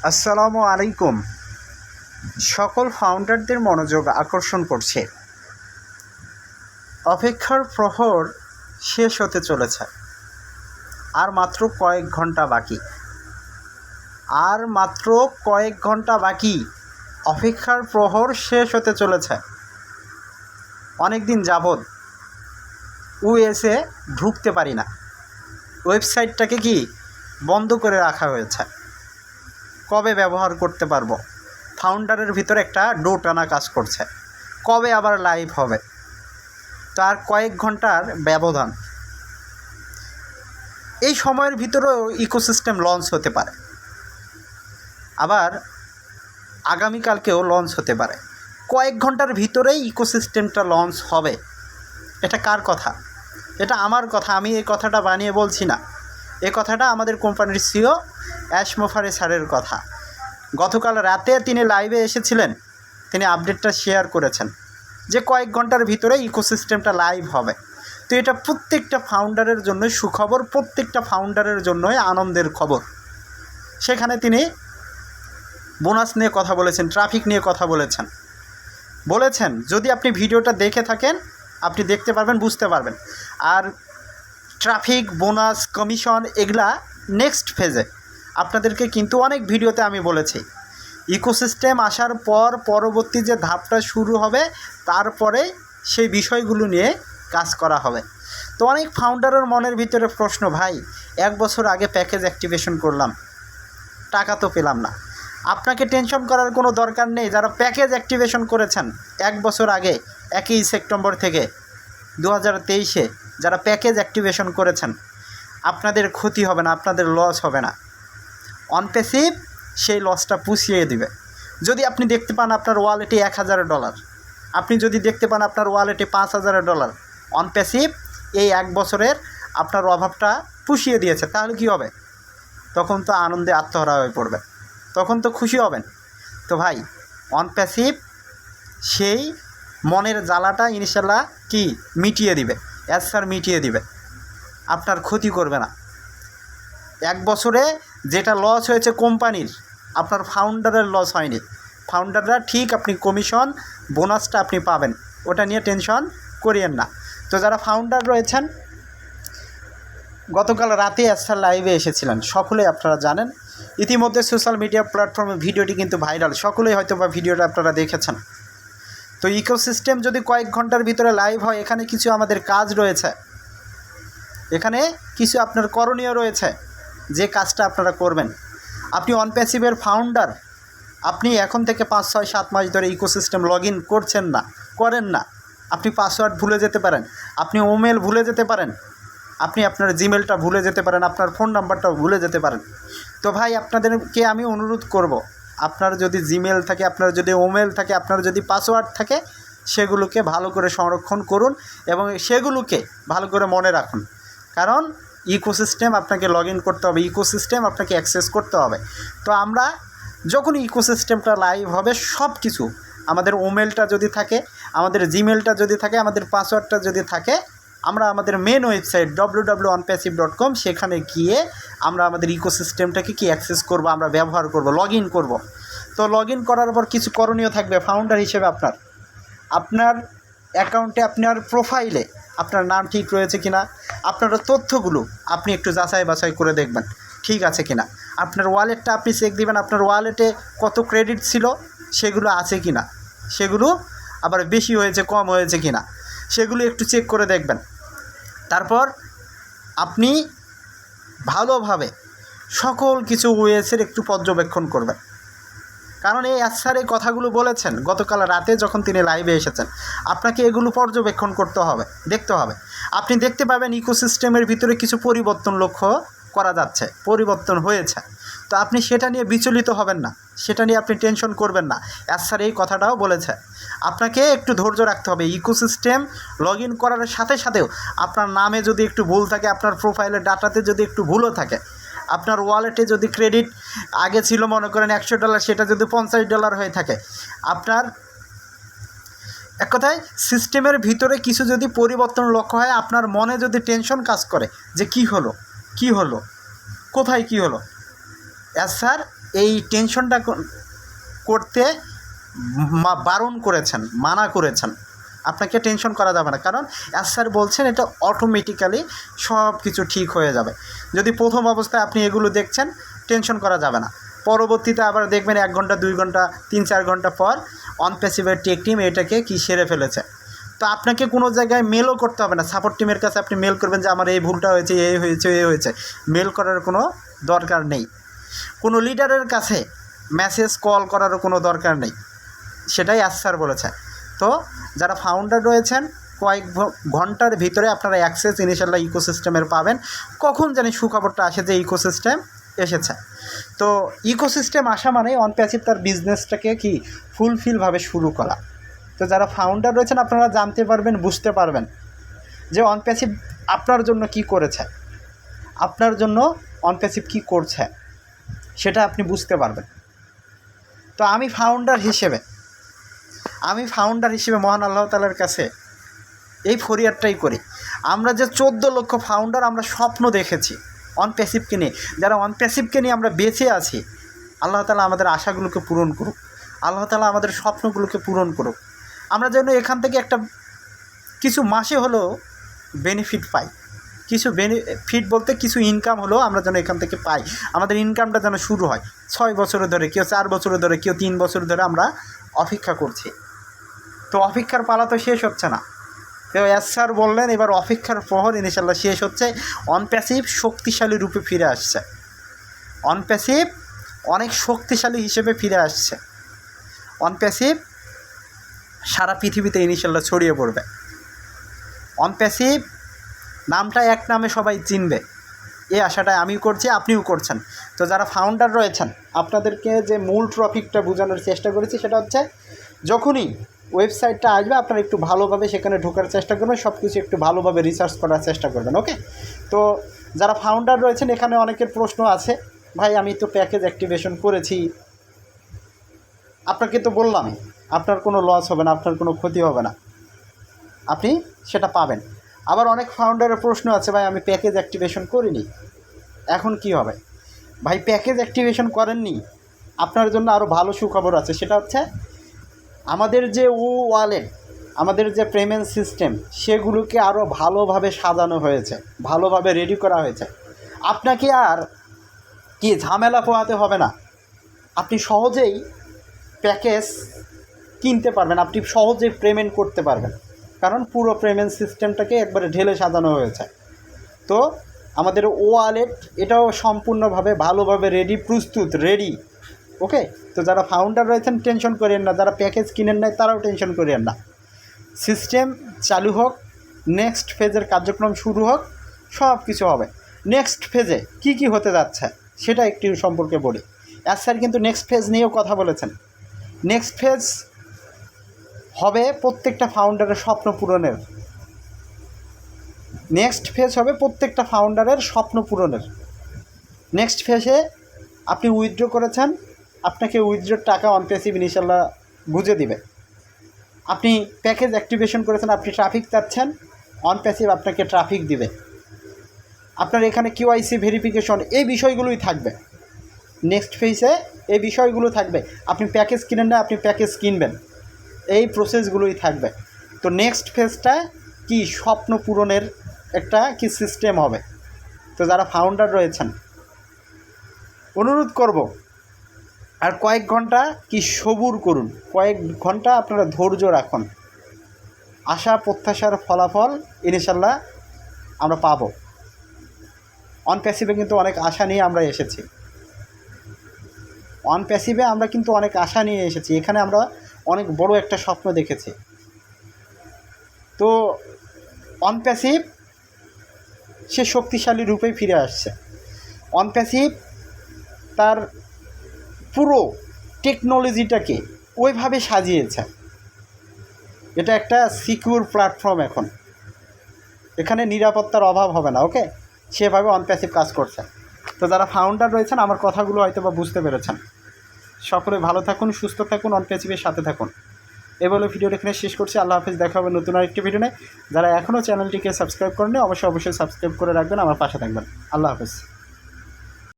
আসসালামু আলাইকুম। সকল ফাউন্ডারদের মনোযোগ আকর্ষণ করছে, অপেক্ষার প্রহর শেষ হতে চলেছে। আর মাত্র কয়েক ঘন্টা বাকি, অপেক্ষার প্রহর শেষ হতে চলেছে। অনেক দিন যাবৎ ইউএসএ ঢুকতে পারি না, ওয়েবসাইটটাকে বন্ধ করে রাখা হয়েছে। কবে ব্যবহার করতে পারবো? ফাউন্ডারের ভিতরে একটা টানা কাজ করছে, কবে আবার লাইভ হবে। তার কয়েক ঘন্টার ব্যবধান, এই সময়ের ভিতরেও ইকোসিস্টেম লঞ্চ হতে পারে, আবার আগামীকালকেও লঞ্চ হতে পারে। কয়েক ঘন্টার ভিতরেই ইকোসিস্টেমটা লঞ্চ হবে। এটা কার কথা? এটা আমার কথা। আমি এই কথাটা বানিয়ে বলছি না, এই কথাটা আমাদের কোম্পানির সিও অ্যাশমোফারে স্যারের কথা। গতকাল রাতে তিনি লাইভে এসেছিলেন, তিনি আপডেটটা শেয়ার করেছেন যে কয়েক ঘন্টার ভিতরে ইকোসিস্টেমটা লাইভ হবে। তো এটা প্রত্যেকটা ফাউন্ডারের জন্যই সুখবর, প্রত্যেকটা ফাউন্ডারের জন্যই আনন্দের খবর। সেখানে তিনি বোনাস নিয়ে কথা বলেছেন, ট্রাফিক নিয়ে কথা বলেছেন যদি আপনি ভিডিওটা দেখে থাকেন, আপনি দেখতে পারবেন, বুঝতে পারবেন। আর ট্রাফিক, বোনাস, কমিশন এগুলা নেক্সট ফেজে আপনাদেরকে কিন্তু অনেক ভিডিওতে আমি বলেছি। ইকোসিস্টেম আসার পর পরবর্তী যে ধাপটা শুরু হবে, তারপরে সেই বিষয়গুলো নিয়ে কাজ করা হবে। তো অনেক ফাউন্ডারের মনের ভিতরে প্রশ্ন, ভাই 1 বছর আগে প্যাকেজ অ্যাক্টিভেশন করলাম, টাকা তো পেলাম না। আপনাকে টেনশন করার কোনো দরকার নেই। যারা প্যাকেজ অ্যাক্টিভেশন করেছেন 1 বছর আগে 1 সেপ্টেম্বর থেকে 2023-এ যারা প্যাকেজ অ্যাক্টিভেশন করেছেন, আপনাদের ক্ষতি হবে না, আপনাদের লস হবে না। অনপ্যাসিভ সেই লসটা পুষিয়ে দিবে। যদি আপনি দেখতে পান আপনার ওয়ালেটে $1000, আপনি যদি দেখতে পান আপনার ওয়ালেটে $5000, অনপ্যাসিভ এই 1 বছরের আপনার অভাবটা পুষিয়ে দিয়েছে, তাহলে কি হবে? তখন তো আনন্দে আত্মহারা হয়ে পড়বে, তখন তো খুশি হবেন। তো ভাই, অনপ্যাসিভ সেই মনের জ্বালাটা ইনশাল্লাহ মিটিয়ে দিবে, মিটিয়ে দিবে, আপনার ক্ষতি করবে না। 1 বছরে যেটা লস হয়েছে কোম্পানির, আপনার ফাউন্ডারের লস হয়নি। ফাউন্ডাররা ঠিক আপনি কমিশন, বোনাসটা আপনি পাবেন, ওটা নিয়ে টেনশন করিয়েন না। তো যারা ফাউন্ডার রয়েছেন, গতকাল রাতে স্যার লাইভে এসেছিলেন, সকলেই আপনারা জানেন। ইতিমধ্যে সোশ্যাল মিডিয়া প্ল্যাটফর্মে ভিডিওটি কিন্তু ভাইরাল, সকলেই হয়তো বা ভিডিওটা আপনারা দেখেছেন। তো ইকোসিস্টেম যদি কয়েক ঘন্টার ভিতরে লাইভ হয়, এখানে কিছু আমাদের কাজ রয়েছে, এখানে কিছু আপনার করণীয় রয়েছে, যে কাজটা আপনারা করবেন। আপনি অনপ্যাসিভের ফাউন্ডার, আপনি এখন থেকে 5, 6, 7 মাস ধরে ইকোসিস্টেম লগ ইন করেন না। আপনি পাসওয়ার্ড ভুলে যেতে পারেন, আপনি ইমেল ভুলে যেতে পারেন, আপনি আপনার জিমেলটা ভুলে যেতে পারেন, আপনার ফোন নাম্বারটাও ভুলে যেতে পারেন। তো ভাই, আপনাদেরকে আমি অনুরোধ করব, আপনার যদি জিমেল থাকে, আপনার যদি ইমেল থাকে, আপনার যদি পাসওয়ার্ড থাকে, সেগুলোকে ভালো করে সংরক্ষণ করুন এবং সেগুলোকে ভালো করে মনে রাখুন। কারণ ইকোসিস্টেম আপনাকে লগ ইন করতে হবে, ইকোসিস্টেম আপনাকে অ্যাক্সেস করতে হবে। তো আমরা যখন ইকোসিস্টেমটা লাইভ হবে, সব কিছু, আমাদের ইমেলটা যদি থাকে, আমাদের জিমেলটা যদি থাকে, আমাদের পাসওয়ার্ডটা যদি থাকে, আমরা আমাদের মেন ওয়েবসাইট www.onpassive.com সেখানে গিয়ে আমরা আমাদের ইকোসিস্টেমটাকে অ্যাক্সেস করব, আমরা ব্যবহার করব, লগ ইন করব। তো লগ ইন করার পর কিছু করণীয় থাকবে ফাউন্ডার হিসেবে। আপনার অ্যাকাউন্টে, আপনার প্রোফাইলে আপনার নাম ঠিক রয়েছে কিনা, আপনার তথ্যগুলো আপনি একটু যাচাই বাছাই করে দেখবেন ঠিক আছে কিনা। আপনার ওয়ালেটটা আপনি চেক দিবেন, আপনার ওয়ালেটে কত ক্রেডিট ছিল সেগুলো আছে কিনা, সেগুলো আবার বেশি হয়েছে কম হয়েছে কিনা, সেগুলো একটু চেক করে দেখবেন। তারপর আপনি ভালোভাবে সকল কিছু ওয়েসের একটু পর্যবেক্ষণ করবেন। কারণ এই স্যার এই কথাগুলো বলেছেন গতকাল রাতে যখন তিনি লাইভে এসেছেন। আপনাকে এগুলো পর্যবেক্ষণ করতে হবে, দেখতে হবে। আপনি দেখতে পাবেন ইকোসিস্টেমের ভিতরে কিছু পরিবর্তন লক্ষ্য করা যাচ্ছে, পরিবর্তন হয়েছে। তো আপনি সেটা নিয়ে বিচলিত হবেন না, সেটা নিয়ে আপনি টেনশন করবেন না। স্যার এই কথাটাও বলেছে, আপনাকে একটু ধৈর্য রাখতে হবে। ইকোসিস্টেম লগ ইন করার সাথে সাথেও আপনার নামে যদি একটু ভুল থাকে, আপনার প্রোফাইলের ডাটাতে যদি একটু ভুলও থাকে, আপনার ওয়ালেটে যদি ক্রেডিট আগে ছিল মনে করেন $100, সেটা যদি $50 হয়ে থাকে, আপনার এক কথায় সিস্টেমের ভিতরে কিছু যদি পরিবর্তন লক্ষ্য হয়, আপনার মনে যদি টেনশন কাজ করে যে কি হলো, কোথায় কি হলো, স্যার এই টেনশনটা করতে বারণ করেছেন, মানা করেছেন। আপনাকে টেনশন করা যাবে না, কারণ স্যার বলছেন এটা অটোমেটিক্যালি সব কিছু ঠিক হয়ে যাবে। যদি প্রথম অবস্থায় আপনি এগুলো দেখছেন, টেনশন করা যাবে না। পরবর্তীতে আবার দেখবেন 1 ঘন্টা 2 ঘন্টা 3-4 ঘন্টা পর অন প্যাসিভের টেক টিম এটাকে কি সেরে ফেলেছে। তো আপনাকে কোনো জায়গায় মেলও করতে হবে না। সাপোর্ট টিমের কাছে আপনি মেল করবেন যে আমার এই ভুলটা হয়েছে, এই হয়েছে, এই হয়েছে। মেল করার কোনো দরকার নেই। কোনো লিডারের কাছে মেসেজ কল করারও কোনো দরকার নেই। সেটাই স্যার বলেছে। তো যারা ফাউন্ডার রয়েছেন, কয়েক ঘন্টার ভিতরে আপনারা অ্যাক্সেস ইনশাল্লাহ ইকোসিস্টেমের পাবেন। কখন জানি সুখবরটা আসে যে ইকোসিস্টেম এসেছে। তো ইকোসিস্টেম আসা মানে অন প্যাসিভ তার বিজনেসটাকে কি ফুলফিলভাবে শুরু করা। তো যারা ফাউন্ডার রয়েছেন আপনারা জানতে পারবেন, বুঝতে পারবেন যে অন প্যাসিভ আপনার জন্য কি করেছে, আপনার জন্য অন প্যাসিভ কী করছে, সেটা আপনি বুঝতে পারবেন। তো আমি ফাউন্ডার হিসেবে মহান আল্লাহ তাআলার কাছে এই ফরিয়াদটাই করি। আমরা যে 14 লক্ষ ফাউন্ডার আমরা স্বপ্ন দেখেছি অন প্যাসিভকে নিয়ে, যারা অন প্যাসিভকে নিয়ে আমরা বেঁচে আছি, আল্লাহ তাআলা আমাদের আশাগুলোকে পূরণ করুক, আল্লাহ তাআলা আমাদের স্বপ্নগুলোকে পূরণ করুক। আমরা যেন এখান থেকে একটা কিছু মাসে হলেও বেনিফিট পাই, কিছু বেনিফিট বলতে কিছু ইনকাম হলেও আমরা যেন এখান থেকে পাই। আমাদের ইনকামটা যেন শুরু হয়। 6 বছরে ধরে, কেউ 4 বছরে ধরে, কেউ 3 বছর ধরে আমরা অপেক্ষা করছি। তো অপেক্ষার পালা তো শেষ হচ্ছে না। তো স্যার বললেন এবার অপেক্ষার প্রহর ইনশাল্লাহ শেষ হচ্ছে। অন প্যাসিভ শক্তিশালী রূপে ফিরে আসছে। অন প্যাসিভ অনেক শক্তিশালী হিসেবে ফিরে আসছে। অন প্যাসিভ সারা পৃথিবীতে ইনশাল্লাহ ছড়িয়ে পড়বে। অন প্যাসিভ নামটা এক নামে সবাই চিনবে, এই আশাটাই আমিও করছি, আপনিও করছেন। তো যারা ফাউন্ডার রয়েছেন আপনাদেরকে যে মূল টপিকটা বোঝানোর চেষ্টা করেছি সেটা হচ্ছে, যখনই ওয়েবসাইটটা আসবে আপনারা একটু ভালোভাবে সেখানে ঢোকার চেষ্টা করবেন, সব কিছু একটু ভালোভাবে রিসার্চ করার চেষ্টা করবেন। ওকে, তো যারা ফাউন্ডার রয়েছেন এখানে অনেকের প্রশ্ন আছে, ভাই আমি তো প্যাকেজ অ্যাক্টিভেশন করেছি, আপনাকে তো বললাম আপনার কোনো লস হবে না, আপনার কোনো ক্ষতি হবে না, আপনি সেটা পাবেন। আবার অনেক ফাউন্ডারের প্রশ্ন আছে, ভাই আমি প্যাকেজ অ্যাক্টিভেশন করিনি, এখন কি হবে? ভাই প্যাকেজ অ্যাক্টিভেশন করেননি, আপনার জন্য আরও ভালো সুখবর আছে। সেটা হচ্ছে আমাদের যে ওয়ালেট, আমাদের যে পেমেন্ট সিস্টেম, সেগুলোকে আরও ভালোভাবে সাজানো হয়েছে, ভালোভাবে রেডি করা হয়েছে। আপনাকে আর কি ঝামেলা পোহাতে হবে না। আপনি সহজেই প্যাকেজ কিনতে পারবেন, আপনি সহজেই পেমেন্ট করতে পারবেন, কারণ পুরো পেমেন্ট সিস্টেমটাকে একবারে ঢেলে সাজানো হয়েছে। তো আমাদের ওয়ালেট এটাও সম্পূর্ণভাবে ভালোভাবে রেডি। ওকে, তো যারা ফাউন্ডার রয়েছেন টেনশন করেন না, যারা প্যাকেজ কিনেন নাই তারাও টেনশন করেন না। সিস্টেম চালু হোক, নেক্সট ফেজের কার্যক্রম শুরু হোক, সব কিছু হবে। নেক্সট ফেজে কি হতে যাচ্ছে সেটা একটু সম্পর্কে বলি। স্যার কিন্তু নেক্সট ফেজ নিয়েও কথা বলেছেন। নেক্সট ফেজ হবে প্রত্যেকটা ফাউন্ডারের স্বপ্ন পূরণের। নেক্সট ফেজ হবে প্রত্যেকটা ফাউন্ডারের স্বপ্ন পূরণের। নেক্সট ফেজে আপনি উইথড্র করেছেন, আপনাকে উইথড্রোর টাকা অন প্যাসিভ ইনশাল্লাহ বুঝে দিবে। আপনি প্যাকেজ অ্যাক্টিভেশন করেছেন, আপনি ট্রাফিক চাচ্ছেন, অন প্যাসিভ আপনাকে ট্রাফিক দিবে। আপনার এখানে কিউআইসি ভেরিফিকেশন, এই বিষয়গুলোই থাকবে। নেক্সট ফেজে এই বিষয়গুলো থাকবে। আপনি প্যাকেজ কিনেন না, আপনি প্যাকেজ কিনবেন, এই প্রসেসগুলোই থাকবে। তো নেক্সট ফেজটা কি স্বপ্ন পূরণের একটা কি সিস্টেম হবে। তো যারা ফাউন্ডার রয়েছেন অনুরোধ করব, আর কয়েক ঘন্টা কি সবুর করুন, কয়েক ঘন্টা আপনারা ধৈর্য রাখুন। আশা প্রত্যাশার ফলাফল ইনশাল্লাহ আমরা পাব। অন প্যাসিভে কিন্তু অনেক আশা নিয়ে আমরা এসেছি। অন প্যাসিভে আমরা কিন্তু অনেক আশা নিয়ে এসেছি। এখানে আমরা অনেক বড় একটা স্বপ্ন দেখেছি। তো অন প্যাসিভ সে শক্তিশালী রূপেই ফিরে আসছে। অন প্যাসিভ তার পুরো টেকনোলজিটাকে ওইভাবে সাজিয়েছে। এটা একটা সিকিউর প্ল্যাটফর্ম। এখন এখানে নিরাপত্তার অভাব হবে না। ওকে, সেভাবে অন প্যাসিভ কাজ করছে। তো যারা ফাউন্ডার রয়েছেন আমার কথাগুলো হয়তো বা বুঝতে পেরেছেন। সকলে ভালো থাকুন, সুস্থ থাকুন, অন প্যাসিভের সাথে থাকুন। এ বলে ভিডিওটা এখানে শেষ করছি। আল্লাহ হাফেজ, দেখা হবে নতুন আরেকটি ভিডিও নিয়ে। যারা এখনও চ্যানেলটিকে সাবস্ক্রাইব করেননি অবশ্যই সাবস্ক্রাইব করে রাখবেন, আমার পাশে থাকবেন। আল্লাহ হাফেজ।